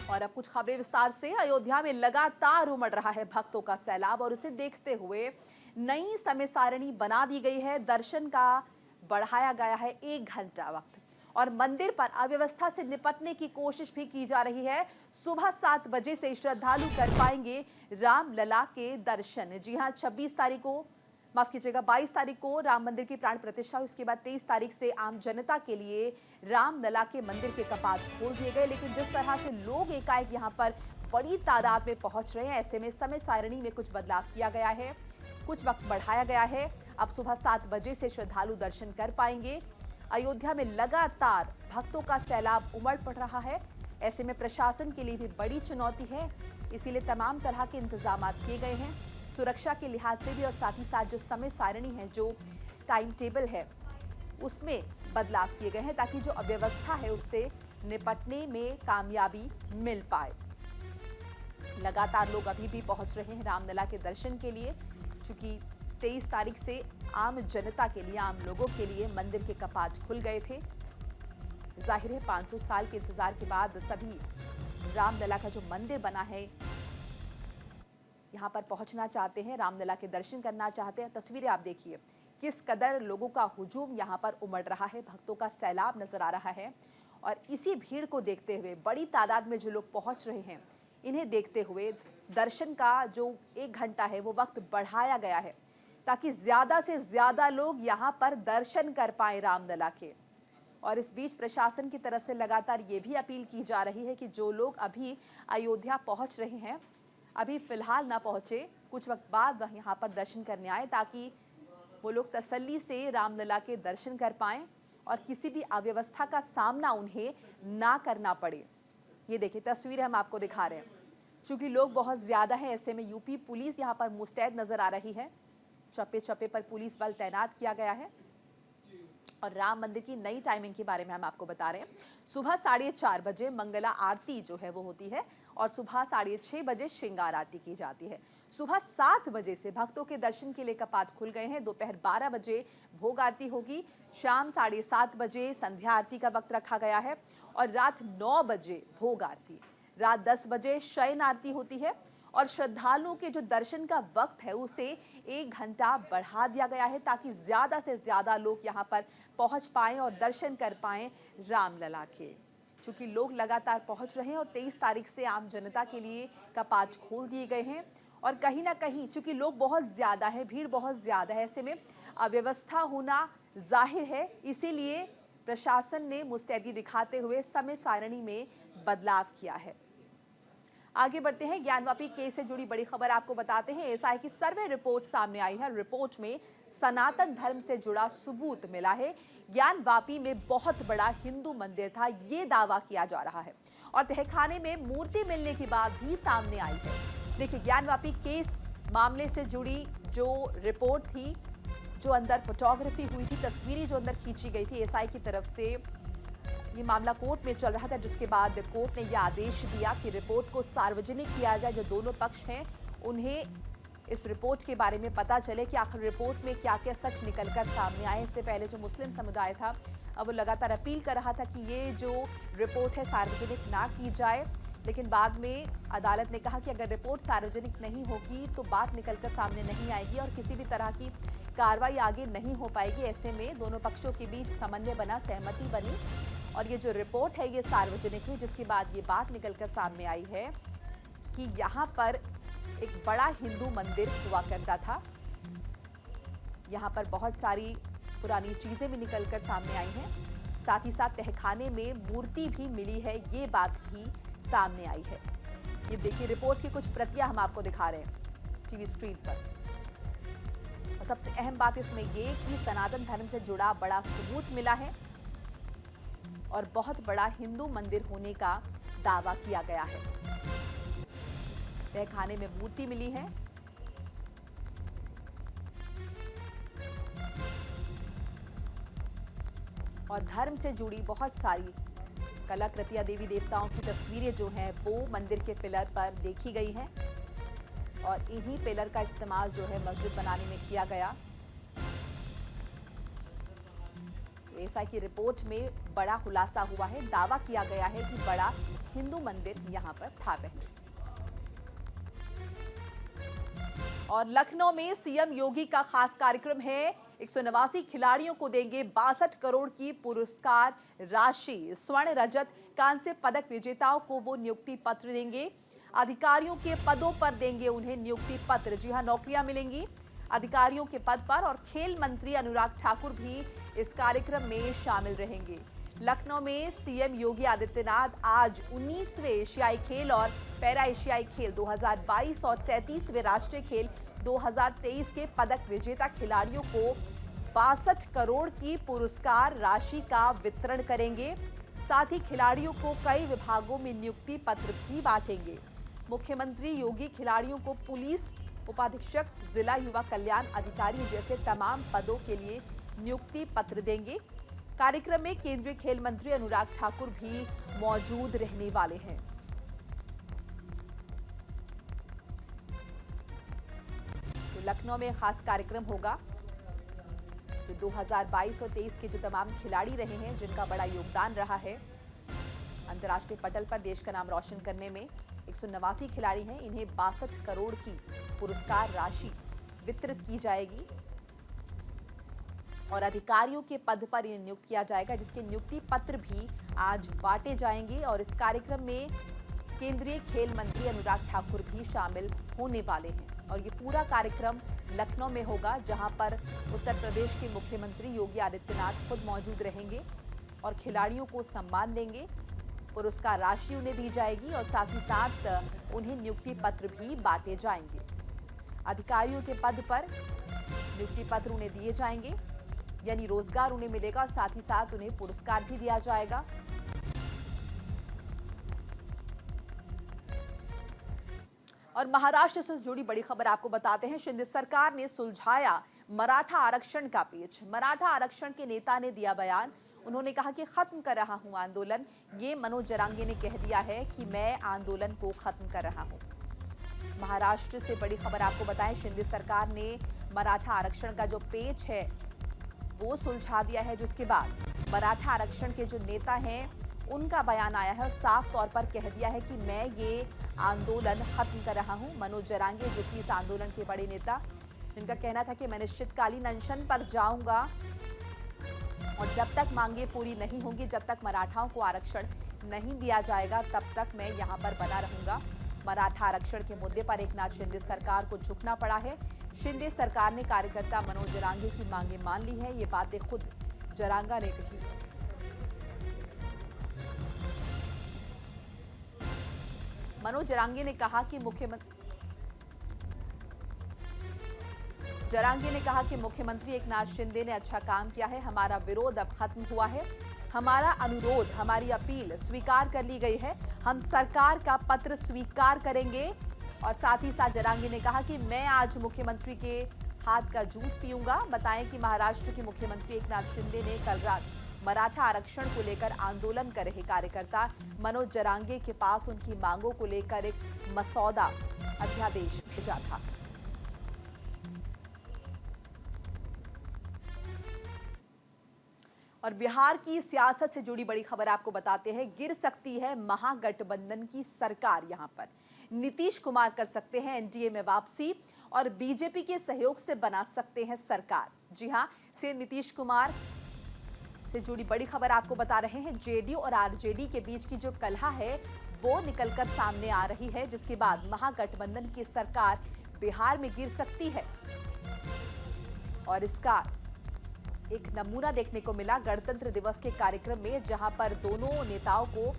और अब कुछ खबरें विस्तार से। अयोध्या में लगातार उमड़ रहा है भक्तों का सैलाब और उसे देखते हुए नई समय सारणी बना दी गई है। दर्शन का बढ़ाया गया है 1 घंटा वक्त और मंदिर पर अव्यवस्था से निपटने की कोशिश भी की जा रही है। सुबह 7 बजे से श्रद्धालु कर पाएंगे रामलला के दर्शन। जी हां, 26 तारीख को, माफ कीजिएगा, 22 तारीख को राम मंदिर की प्राण प्रतिष्ठा, उसके बाद 23 तारीख से आम जनता के लिए रामलला के मंदिर के कपाट खोल दिए गए। लेकिन जिस तरह से लोग एकाएक यहां पर बड़ी तादाद में पहुंच रहे हैं, ऐसे में समय सारणी में कुछ बदलाव किया गया है, कुछ वक्त बढ़ाया गया है। अब सुबह 7 बजे से श्रद्धालु दर्शन कर पाएंगे। अयोध्या में लगातार भक्तों का सैलाब उमड़ पड़ रहा है। ऐसे में प्रशासन के लिए भी बड़ी चुनौती है, इसीलिए तमाम तरह के इंतजाम किए गए हैं सुरक्षा के लिहाज से भी, और साथ ही साथ जो समय सारणी है, जो टाइम टेबल है, उसमें बदलाव किए गए हैं ताकि जो अव्यवस्था है उससे निपटने में कामयाबी मिल पाए। लगातार लोग अभी भी पहुंच रहे हैं रामलला के दर्शन के लिए, क्योंकि 23 तारीख से आम जनता के लिए, आम लोगों के लिए मंदिर के कपाट खुल गए थे। जाहिर है 500 साल के इंतजार के बाद सभी रामलला का जो मंदिर बना है, यहाँ पर पहुंचना चाहते हैं, रामलला के दर्शन करना चाहते हैं। तस्वीरें आप देखिए, किस कदर लोगों का हुजूम यहाँ पर उमड़ रहा है, भक्तों का सैलाब नजर आ रहा है। और इसी भीड़ को देखते हुए, बड़ी तादाद में जो लोग पहुंच रहे हैं, इन्हें देखते हुए दर्शन का जो 1 घंटा है वो वक्त बढ़ाया गया है ताकि ज्यादा से ज्यादा लोग यहाँ पर दर्शन कर पाए रामलला के। और इस बीच प्रशासन की तरफ से लगातार ये भी अपील की जा रही है कि जो लोग अभी अयोध्या पहुंच रहे हैं, अभी फिलहाल ना पहुंचे, कुछ वक्त बाद वह यहाँ पर दर्शन करने आए ताकि वो लोग तसल्ली से रामलला के दर्शन कर पाएं और किसी भी अव्यवस्था का सामना उन्हें ना करना पड़े। ये देखिए तस्वीरें हम आपको दिखा रहे हैं। चूंकि लोग बहुत ज्यादा हैं, ऐसे में यूपी पुलिस यहाँ पर मुस्तैद नजर आ रही है। चप्पे चप्पे पर पुलिस बल तैनात किया गया है। और राम मंदिर की नई टाइमिंग के बारे में हम आपको बता रहे हैं। सुबह 4:30 बजे मंगला आरती जो है वो होती है और सुबह 6:30 बजे श्रृंगार आरती की जाती है। सुबह 7 बजे से भक्तों के दर्शन के लिए कपाट खुल गए हैं। दोपहर 12 बजे भोग आरती होगी, शाम 7:30 बजे संध्या आरती का वक्त रखा गया है और रात 9 बजे भोग आरती, रात 10 बजे शयन आरती होती है। और श्रद्धालुओं के जो दर्शन का वक्त है उसे 1 घंटा बढ़ा दिया गया है ताकि ज्यादा से ज्यादा लोग यहाँ पर पहुंच पाएं और दर्शन कर पाएं रामलला के। चूंकि लोग लगातार पहुंच रहे हैं और 23 तारीख से आम जनता के लिए कपाट खोल दिए गए हैं और कहीं ना कहीं चूंकि लोग बहुत ज्यादा है, भीड़ बहुत ज्यादा है, ऐसे में अव्यवस्था होना जाहिर है, इसीलिए प्रशासन ने मुस्तैदी दिखाते हुए समय सारणी में बदलाव किया है। आगे बढ़ते हैं, ज्ञानवापी केस से जुड़ी बड़ी खबर आपको बताते हैं। एसआई की सर्वे रिपोर्ट सामने आई है। रिपोर्ट में सनातन धर्म से जुड़ा सबूत मिला है। ज्ञानवापी में बहुत बड़ा हिंदू मंदिर था, ये दावा किया जा रहा है और तहखाने में मूर्ति मिलने की बात भी सामने आई है। देखिए, ज्ञानवापी केस मामले से जुड़ी जो रिपोर्ट थी, जो अंदर फोटोग्राफी हुई थी, तस्वीरें जो अंदर खींची गई थी एसआई की तरफ से, ये मामला कोर्ट में चल रहा था, जिसके बाद कोर्ट ने यह आदेश दिया कि रिपोर्ट को सार्वजनिक किया जाए। जो दोनों पक्ष हैं उन्हें इस रिपोर्ट के बारे में पता चले कि आखिर रिपोर्ट में क्या क्या सच निकलकर सामने आए। इससे पहले जो मुस्लिम समुदाय था, अब वो लगातार अपील कर रहा था कि ये जो रिपोर्ट है सार्वजनिक ना की जाए, लेकिन बाद में अदालत ने कहा कि अगर रिपोर्ट सार्वजनिक नहीं होगी तो बात निकलकर सामने नहीं आएगी और किसी भी तरह की कार्रवाई आगे नहीं हो पाएगी। ऐसे में दोनों पक्षों के बीच समन्वय बना, सहमति बनी और ये जो रिपोर्ट है ये सार्वजनिक हुई, जिसके बाद ये बात निकलकर सामने आई है कि यहाँ पर एक बड़ा हिंदू मंदिर हुआ करता था। यहाँ पर बहुत सारी पुरानी चीजें भी निकलकर सामने आई हैं, साथ ही साथ तहखाने में मूर्ति भी मिली है, ये बात भी सामने आई है। ये देखिए, रिपोर्ट की कुछ प्रतियां हम आपको दिखा रहे हैं टीवी स्क्रीन पर। और सबसे अहम बात इसमें ये कि सनातन धर्म से जुड़ा बड़ा सबूत मिला है और बहुत बड़ा हिंदू मंदिर होने का दावा किया गया है। तहखाने में मूर्ति मिली है और धर्म से जुड़ी बहुत सारी कलाकृतियां, देवी देवताओं की तस्वीरें जो हैं वो मंदिर के पिलर पर देखी गई हैं और इन्हीं पिलर का इस्तेमाल जो है मस्जिद बनाने में किया गया। तो एएसआई की रिपोर्ट में बड़ा खुलासा हुआ है। दावा किया गया है कि बड़ा हिंदू मंदिर यहां पर था पहले। और लखनऊ में सीएम योगी का खास कार्यक्रम है। 189 खिलाड़ियों को देंगे 62 करोड़ की पुरस्कार राशि। स्वर्ण, रजत, कांस्य पदक विजेताओं को वो नियुक्ति पत्र देंगे। अधिकारियों के पदों पर देंगे उन्हें नियुक्ति पत्र। जी हां, नौकरियां मिलेंगी अधिकारियों के पद पर। और खेल मंत्री अनुराग ठाकुर भी इस कार्यक्रम में शामिल रहेंगे। लखनऊ में सीएम योगी आदित्यनाथ आज 19वें एशियाई खेल और पैरा एशियाई खेल 2022 और 37वें राष्ट्रीय खेल 2023 के पदक विजेता खिलाड़ियों को 62 करोड़ की पुरस्कार राशि का वितरण करेंगे। साथ ही खिलाड़ियों को कई विभागों में नियुक्ति पत्र भी बांटेंगे। मुख्यमंत्री योगी खिलाड़ियों को पुलिस उपाधीक्षक, जिला युवा कल्याण अधिकारी जैसे तमाम पदों के लिए नियुक्ति पत्र देंगे। कार्यक्रम में केंद्रीय खेल मंत्री अनुराग ठाकुर भी मौजूद रहने वाले हैं। तो लखनऊ में खास कार्यक्रम होगा। जो 2022 और 23 के जो तमाम खिलाड़ी रहे हैं, जिनका बड़ा योगदान रहा है अंतर्राष्ट्रीय पटल पर देश का नाम रोशन करने में, 189 खिलाड़ी हैं। इन्हें 62 करोड़ की पुरस्कार राशि वितरित की जाएगी और अधिकारियों के पद पर इन्हें नियुक्त किया जाएगा, जिसके नियुक्ति पत्र भी आज बांटे जाएंगे। और इस कार्यक्रम में केंद्रीय खेल मंत्री अनुराग ठाकुर भी शामिल होने वाले हैं। और ये पूरा कार्यक्रम लखनऊ में होगा, जहां पर उत्तर प्रदेश के मुख्यमंत्री योगी आदित्यनाथ खुद मौजूद रहेंगे और खिलाड़ियों को सम्मान देंगे। पुरस्कार राशि उन्हें दी जाएगी और साथ ही साथ उन्हें नियुक्ति पत्र भी बांटे जाएंगे। अधिकारियों के पद पर नियुक्ति पत्र उन्हें दिए जाएंगे, यानी रोजगार उन्हें मिलेगा और साथ ही साथ उन्हें पुरस्कार भी दिया जाएगा। और महाराष्ट्र से जुड़ी बड़ी खबर आपको बताते हैं। शिंदे सरकार ने सुलझाया मराठा आरक्षण का पेच। मराठा आरक्षण के नेता ने दिया बयान। उन्होंने कहा कि खत्म कर रहा हूं आंदोलन। ये मनोज जरांगे ने कह दिया है कि मैं आंदोलन को खत्म कर रहा हूं। महाराष्ट्र से बड़ी खबर आपको बताएं। शिंदे सरकार ने मराठा आरक्षण का जो पेच है वो सुलझा दिया है, जिसके बाद मराठा आरक्षण के जो नेता हैं उनका बयान आया है और साफ तौर पर कह दिया है कि मैं ये आंदोलन खत्म कर रहा हूं। मनोज जरांगे, जो कि इस आंदोलन के बड़े नेता, इनका कहना था कि मैं निश्चितकालीन अनशन पर जाऊंगा और जब तक मांगे पूरी नहीं होंगी, जब तक मराठाओं को आरक्षण नहीं दिया जाएगा, तब तक मैं यहां पर बना रहूंगा। मराठा आरक्षण के मुद्दे पर एकनाथ शिंदे सरकार को झुकना पड़ा है। शिंदे सरकार ने कार्यकर्ता मनोज जरांगे की मांगे मान ली है। ये बातें खुद जरांगा ने कही। मनोज जरांगे ने कहा कि मुख्यमंत्री एकनाथ शिंदे ने अच्छा काम किया है। हमारा विरोध अब खत्म हुआ है। हमारा अनुरोध, हमारी अपील स्वीकार कर ली गई है। हम सरकार का पत्र स्वीकार करेंगे। और साथ ही साथ जरांगे ने कहा कि मैं आज मुख्यमंत्री के हाथ का जूस पीऊंगा। बताएं कि महाराष्ट्र के मुख्यमंत्री एकनाथ शिंदे ने कल रात मराठा आरक्षण को लेकर आंदोलन कर रहे कार्यकर्ता मनोज जरांगे के पास उनकी मांगों को लेकर एक मसौदा अध्यादेश भेजा था। और बिहार की सियासत से जुड़ी बड़ी खबर आपको बताते हैं। गिर सकती है महागठबंधन की सरकार। यहां पर नीतीश कुमार कर सकते हैं एनडीए में वापसी और बीजेपी के सहयोग से बना सकते हैं सरकार। जी हां, से नीतीश कुमार से जुड़ी बड़ी खबर आपको बता रहे हैं। जेडीयू और आरजेडी के बीच की जो कलह है वो निकलकर सामने आ रही है, जिसके बाद महागठबंधन की सरकार बिहार में गिर सकती है। और इसका एक नमूना देखने को मिला गणतंत्र दिवस के कार्यक्रम में, जहां पर दोनों नेताओं को,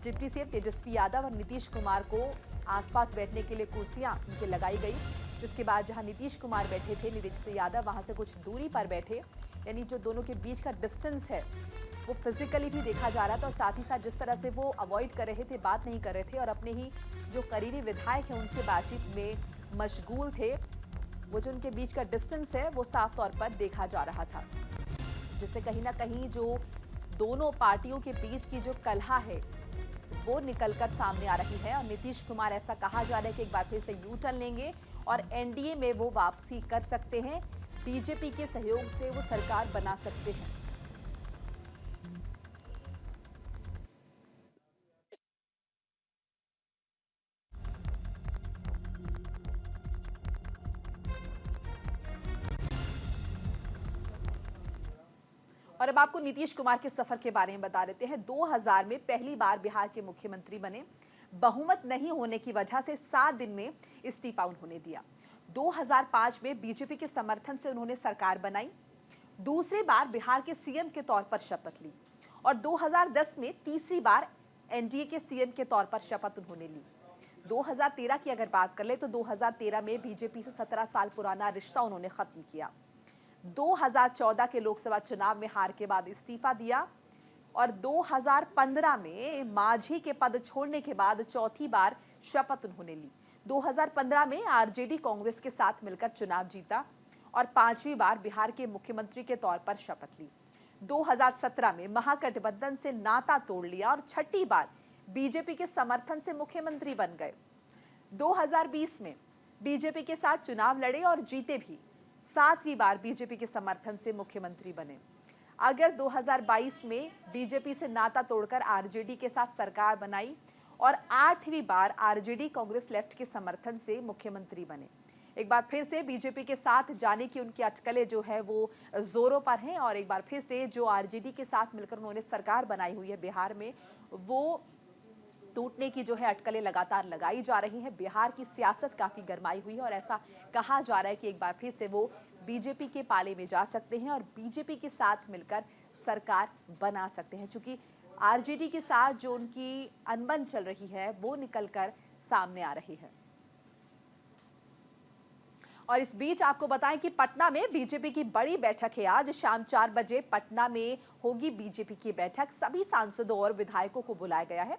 डिप्टी सीएम तेजस्वी यादव और नीतीश कुमार को आसपास बैठने के लिए कुर्सियां उनके लगाई गई। जिसके बाद जहां नीतीश कुमार बैठे थे, नीतीश यादव वहां से कुछ दूरी पर बैठे, यानी जो दोनों के बीच का डिस्टेंस है वो फिजिकली भी देखा जा रहा था। और साथ ही साथ जिस तरह से वो अवॉइड कर रहे थे, बात नहीं कर रहे थे और अपने ही जो करीबी विधायक हैं उनसे बातचीत में मशगूल थे, वो जो उनके बीच का डिस्टेंस है वो साफ तौर पर देखा जा रहा था, जिससे कहीं ना कहीं जो दोनों पार्टियों के बीच की जो कलह है वो निकलकर सामने आ रही है। और नीतीश कुमार, ऐसा कहा जा रहा है कि एक बार फिर से यू टर्न लेंगे और एनडीए में वो वापसी कर सकते हैं। बीजेपी के सहयोग से वो सरकार बना सकते हैं। और अब आपको नीतीश कुमार के सफर के बारे में बता देते हैं। 2000 में पहली बार बिहार के मुख्यमंत्री बने। बहुमत नहीं होने की वजह से 7 दिन में इस्तीफा उन्होंने दिया। 2005 में बीजेपी के समर्थन से उन्होंने सरकार बनाई। दूसरी बार बिहार के सीएम के तौर पर शपथ ली और 2010 में तीसरी बार एनडीए के सीएम के तौर पर शपथ उन्होंने ली। 2013 की अगर बात कर ले तो 2013 में बीजेपी से 17 साल पुराना रिश्ता उन्होंने खत्म किया। 2014 के लोकसभा चुनाव में हार के बाद इस्तीफा दिया और 2015 में मांझी के पद छोड़ने के बाद चौथी बार शपथ उन्होंने ली। 2015 में आरजेडी कांग्रेस के साथ मिलकर चुनाव जीता और 5वीं बार बिहार के मुख्यमंत्री के तौर पर शपथ ली। 2017 में महागठबंधन से नाता तोड़ लिया और 6ठी बार बीजेपी के समर्थन से मुख्यमंत्री बन गए। 2020 में बीजेपी के साथ चुनाव लड़े और जीते भी। 7वीं बार बीजेपी के समर्थन से मुख्यमंत्री बने। अगस्त 2022 में बीजेपी से नाता तोड़कर आरजेडी के साथ सरकार बनाई और 8वीं बार आरजेडी कांग्रेस लेफ्ट के समर्थन से मुख्यमंत्री बने। एक बार फिर से बीजेपी के साथ जाने की उनकी अटकलें जो है वो जोरों पर हैं और एक बार फिर से जो आरजेडी के साथ मिलकर उन्होंने सरकार बनाई हुई है बिहार में, वो टूटने की जो है अटकलें लगातार लगाई जा रही हैं। बिहार की सियासत काफी गरमाई हुई है और ऐसा कहा जा रहा है कि एक बार फिर से वो बीजेपी के पाले में जा सकते हैं और बीजेपी के साथ मिलकर सरकार बना सकते हैं, क्योंकि आरजेडी के साथ जो उनकी अनबन चल रही है वो निकलकर सामने आ रही है। और इस बीच आपको बताएं कि पटना में बीजेपी की बड़ी बैठक है। आज शाम 4 बजे पटना में होगी बीजेपी की बैठक। सभी सांसदों और विधायकों को बुलाया गया है।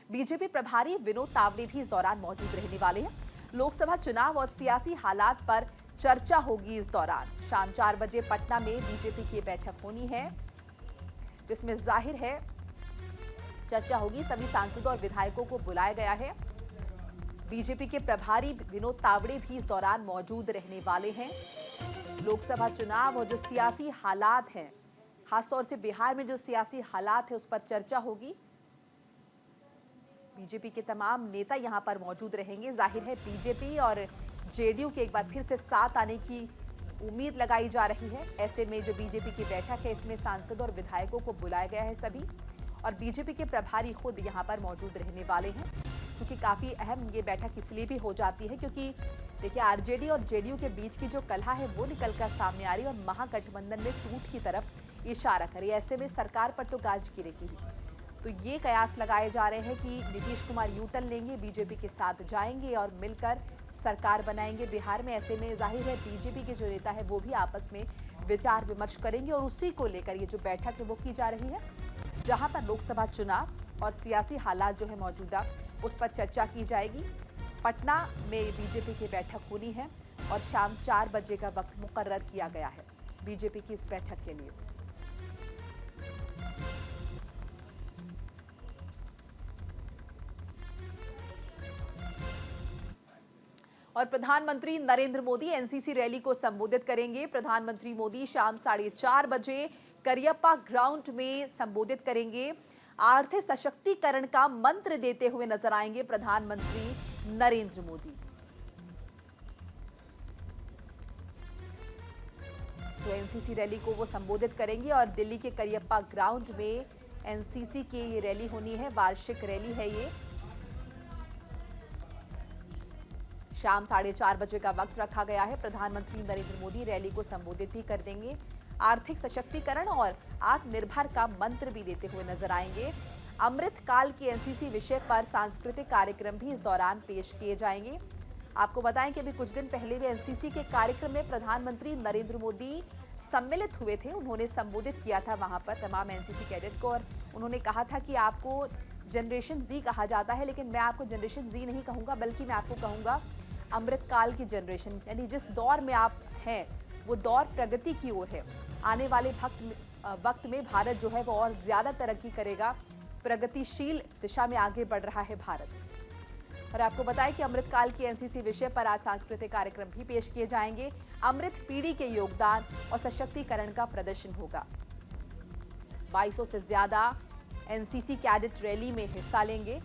बीजेपी प्रभारी विनोद तावड़े भी इस दौरान मौजूद रहने वाले हैं। लोकसभा चुनाव और सियासी हालात पर चर्चा होगी इस दौरान। शाम 4 बजे पटना में बीजेपी की बैठक होनी है, जिसमें जाहिर है चर्चा होगी। सभी सांसदों और विधायकों को बुलाया गया है। बीजेपी के प्रभारी विनोद तावड़े भी इस दौरान मौजूद रहने वाले हैं। लोकसभा चुनाव और जो सियासी हालात हैं, खासतौर से बिहार में जो सियासी हालात है उस पर चर्चा होगी। बीजेपी के तमाम नेता यहां पर मौजूद रहेंगे। जाहिर है बीजेपी और जेडीयू के एक बार फिर से साथ आने की उम्मीद लगाई जा रही है। ऐसे में जो बीजेपी की बैठक है इसमें सांसदों और विधायकों को बुलाया गया है सभी, और बीजेपी के प्रभारी खुद यहां पर मौजूद रहने वाले हैं। क्योंकि काफी अहम ये बैठक इसलिए भी हो जाती है क्योंकि देखिए आरजेडी और जेडीयू के बीच की जो कलह है वो निकलकर सामने आ रही है और महागठबंधन में टूट की तरफ इशारा करे। ऐसे में सरकार पर तो गाज गिरेगी ही। तो ये कयास लगाए जा रहे हैं कि नीतीश कुमार यू टर्न लेंगे, बीजेपी के साथ जाएंगे और मिलकर सरकार बनाएंगे बिहार में। ऐसे में जाहिर है बीजेपी के जो नेता है वो भी आपस में विचार विमर्श करेंगे और उसी को लेकर ये जो बैठक है वो की जा रही है, जहां पर लोकसभा चुनाव और सियासी हालात जो है मौजूदा उस पर चर्चा की जाएगी। पटना में बीजेपी की बैठक होनी है और शाम 4 बजे का वक्त मुकर्रर किया गया है बीजेपी की इस बैठक के लिए। और प्रधानमंत्री नरेंद्र मोदी एनसीसी रैली को संबोधित करेंगे। प्रधानमंत्री मोदी शाम 4:30 बजे करियप्पा ग्राउंड में संबोधित करेंगे। आर्थिक सशक्तिकरण का मंत्र देते हुए नजर आएंगे प्रधानमंत्री नरेंद्र मोदी। तो एनसीसी रैली को वो संबोधित करेंगे और दिल्ली के करियप्पा ग्राउंड में एनसीसी की ये रैली होनी है। वार्षिक रैली है ये। शाम 4:30 बजे का वक्त रखा गया है। प्रधानमंत्री नरेंद्र मोदी रैली को संबोधित भी कर देंगे। आर्थिक सशक्तिकरण और आत्मनिर्भर का मंत्र भी देते हुए नजर आएंगे। अमृत काल की एनसीसी विषय पर सांस्कृतिक कार्यक्रम भी इस दौरान पेश किए जाएंगे। आपको बताएं कि अभी कुछ दिन पहले भी एनसीसी के कार्यक्रम में प्रधानमंत्री नरेंद्र मोदी सम्मिलित हुए थे। उन्होंने संबोधित किया था वहां पर तमाम एनसीसी कैडेट को और उन्होंने कहा था कि आपको जनरेशन जी कहा जाता है, लेकिन मैं आपको जनरेशन जी नहीं कहूंगा, बल्कि मैं आपको कहूंगा अमृतकाल की जनरेशन। यानी जिस दौर में आप हैं वो दौर प्रगति की ओर है। आने वाले वक्त में भारत जो है वो और ज्यादा तरक्की करेगा। प्रगतिशील दिशा में आगे बढ़ रहा है भारत। और आपको बताएं कि अमृतकाल की एनसीसी विषय पर आज सांस्कृतिक कार्यक्रम भी पेश किए जाएंगे। अमृत पीढ़ी के योगदान और सशक्तिकरण का प्रदर्शन होगा। 2200 से ज्यादा एनसीसी कैडेट रैली में हिस्सा लेंगे।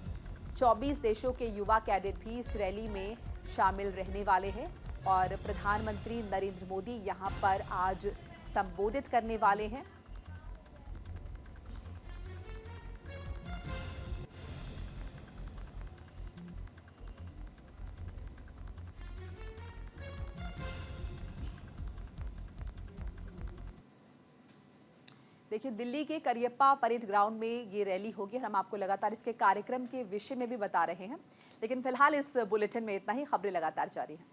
24 देशों के युवा कैडेट भी इस रैली में शामिल रहने वाले हैं और प्रधानमंत्री नरेंद्र मोदी यहां पर आज संबोधित करने वाले हैं। देखिए, दिल्ली के करियप्पा परेड ग्राउंड में ये रैली होगी और हम आपको लगातार इसके कार्यक्रम के विषय में भी बता रहे हैं। लेकिन फिलहाल इस बुलेटिन में इतना ही। खबरें लगातार जारी हैं।